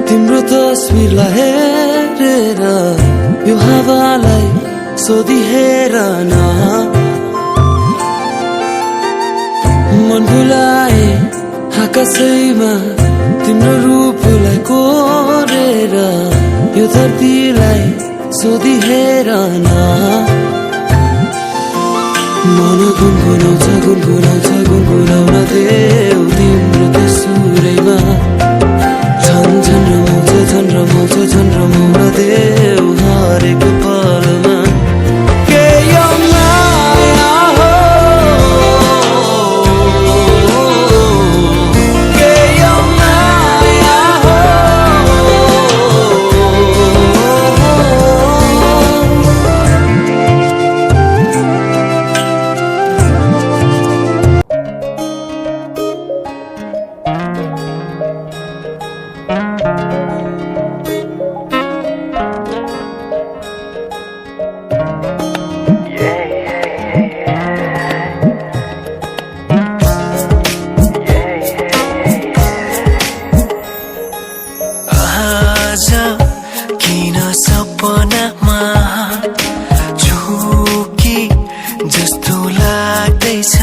तिम्रो तस्बिरलाई हेरेर यो हावालाई सोधिहेर न मन भुलाए आकाशैमा तिम्रो रूपलाई कोरेर यो धरतीलाई सोधिहेर न मन गुनगुनाउँछ गुनगुनाउन देऊ तिम्रो त्यो सुरैमा झन रमाउन देऊ हरेक पलमा के यो माया हो के यो माया हो किन सपनामा झुकी जस्तो लाग्दैछ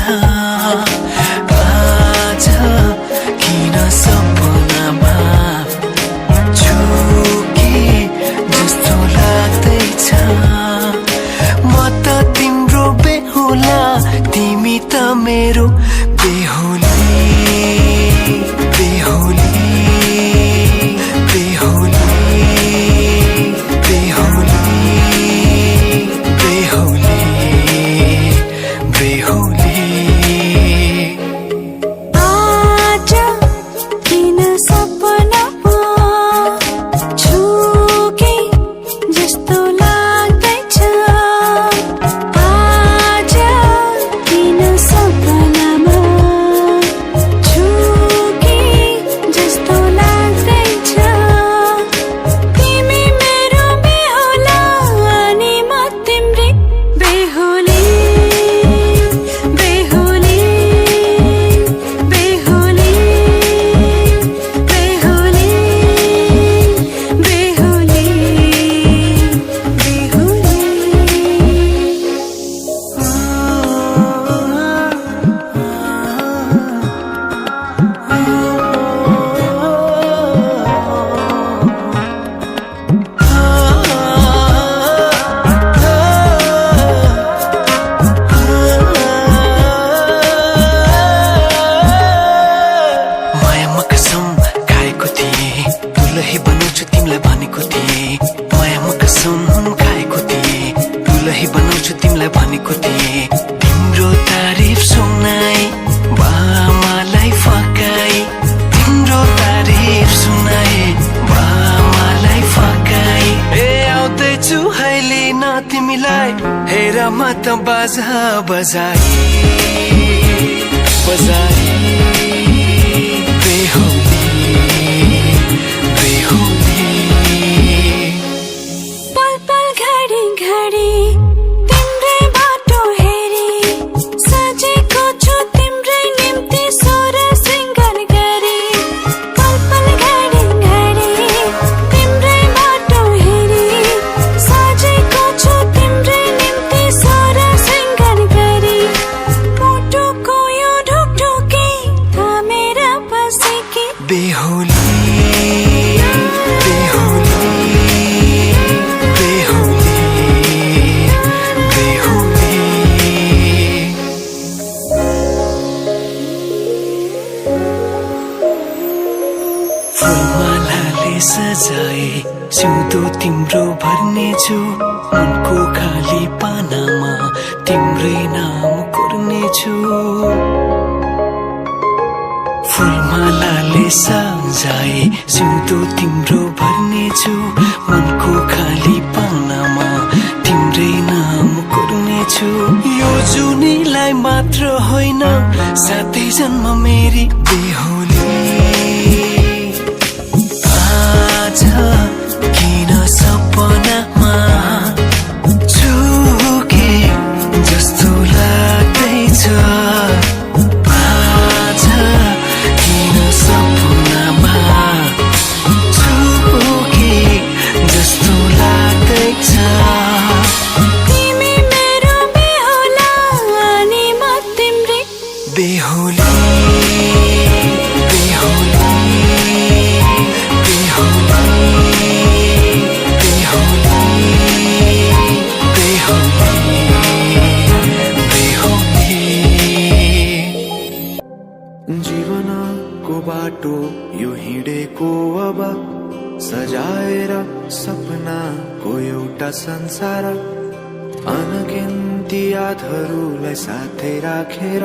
आज किन सपनामा झुकी जस्तो लाग्दैछ म त तिम्रो बेहुला तिमी त मेरो बेहुली तिम्रो तारिफ सुनाई बामालाई फकाई तिम्रो तारिफ सुनाई बामालाई फकाई आउँदैछु अहिले न तिमीलाई हेर म त बाजा बजाई फुलमालाले सजाए सिउँदो तिम्रो भर्नेछु मनको खाली पानामा तिम्रै नाम कोर्नेछु फुलमालाले सजाए सिउँदो तिम्रो भर्नेछु मनको खाली पानामा तिम्रै नाम कोर्नेछु यो जुनीलाई मात्र होइन साथै जन्म मेरी बेहुली आज किन सपनामा झुके जस्तो लाग्दैछ आज किन सपनामा सजाएर सपनाको एउटा संसार अनगिन्ती यादहरूलाई साथै राखेर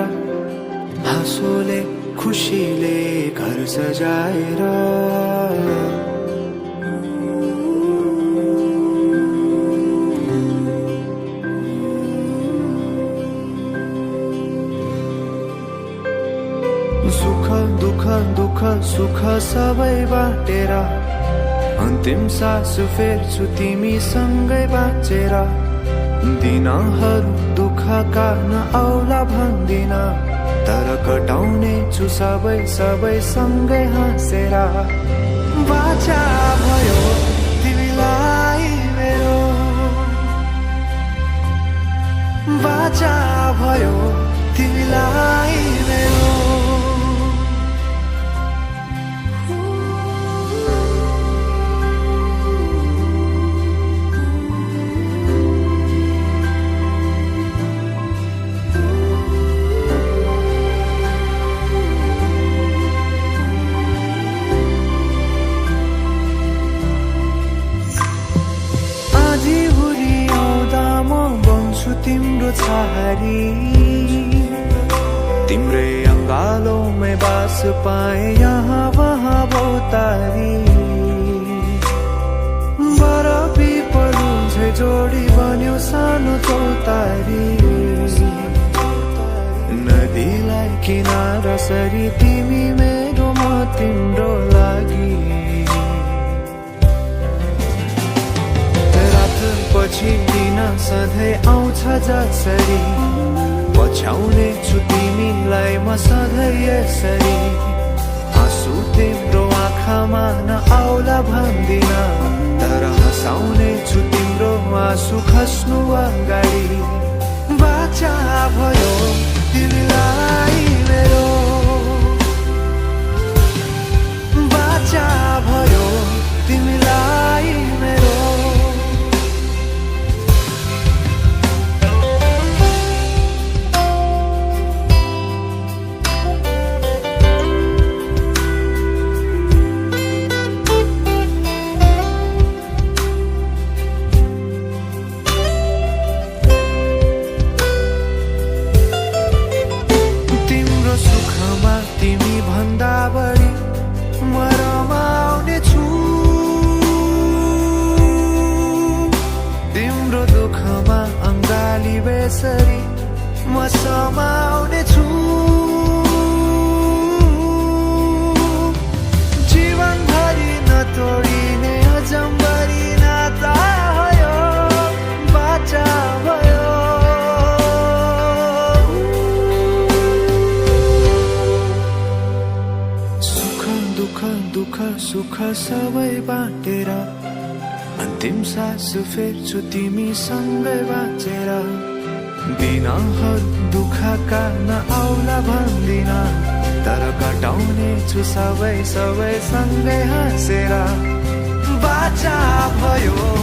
हाँसोले खुसीले घर सजाएर सुख दुःख दुःख सुख सबै बाटेर अन्तिम सास फेर्छु तिमीसँगै बाँचेर दिनहरू दुःखका नआउला भन्दिन तर कटाउने छु सबै सबै सँगै हाँसेर बाचा भयो तिमीलाई मेरो बाचा भयो तिमीलाई मेरो तिम्रो छहारी तिम्रै अङ्गालोमै बास पाए यहाँ वहाँ बहुतारी बरफी पलु झै जोडी बन्यो सानो चौतारी नदीलाई किनारा सरी तिमी मेरो म तिम्रो लागि पछि दिन सधैँ आउँछ जसरी पछ्याउने छु तिमीलाई म सधैँ यसरी आँसु तिम्रो आँखामा नआउला भन्दिन तर हँसाउने छु तिम्रो आँसु खस्नु अगाडि बाचा भयो तिमीलाई मेरो बाचा भयो तिमीलाई मेरो तिमी भन्दा बढी म रमाउने छु तिम्रो दुःखमा अङ्गाली बेसरी म समाउने छु जीवनभरि नतोडिने अजम्बरी नाता भयो बाचा भयो दुःख सुख सबै बाटेर अन्तिम सास फेर्छु तिमीसँगै बाँचेर दिनहरू दुःखका नआउला भन्दिन तर कटाउने छु सबै सबै सँगै हाँसेर बाचा भयो